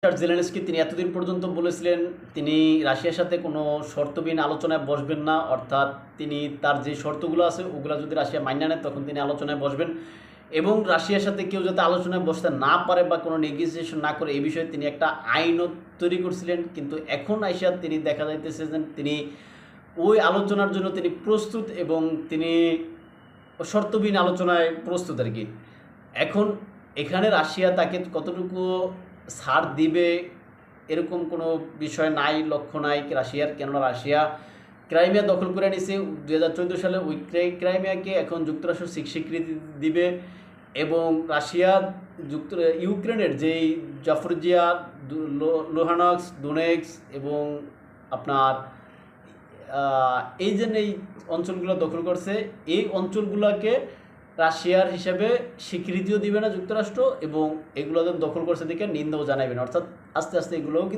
Zelensky তিনি এতদিন পর্যন্ত বলেছিলেন তিনি রাশিয়ার সাথে কোনো শর্তবিহীন আলোচনায় বসবেন না, অর্থাৎ তিনি তার যে শর্তগুলো আছে ওগুলো যদি রাশিয়া মান্য নেয় তখন তিনি আলোচনায় বসবেন এবং রাশিয়ার সাথে কেউ যাতে আলোচনায় বসতে না পারে বা কোনো নেগোসিয়েশন না করে এই বিষয়ে তিনি একটা আইনও তৈরি করছিলেন। কিন্তু এখন আইসা তিনি দেখা যাইতেছে যে তিনি ওই আলোচনার জন্য তিনি প্রস্তুত এবং তিনি শর্তবিহীন আলোচনায় প্রস্তুত আর কি। এখন এখানে রাশিয়া তাকে কতটুকু ছাড় দিবে এরকম কোনো বিষয় নাই, লক্ষ্য নাই রাশিয়ার, কেননা রাশিয়া ক্রাইমিয়া দখল করে নিছে 2014 সালে। ওই ক্রাইমিয়াকে এখন যুক্তরাষ্ট্র স্বীকৃতি দিবে এবং রাশিয়া ইউক্রেনের যেই জাফরজিয়া, লুহানস্ক, ডোনেটস্ক এবং আপনার এই যে এই অঞ্চলগুলো দখল করছে, এই অঞ্চলগুলোকে রাশিয়ার হিসেবে স্বীকৃতিও দিবে না যুক্তরাষ্ট্র এবং এগুলো দখল করছে দিকে নিন্দাও জানাইবে না, অর্থাৎ আস্তে আস্তে এগুলোও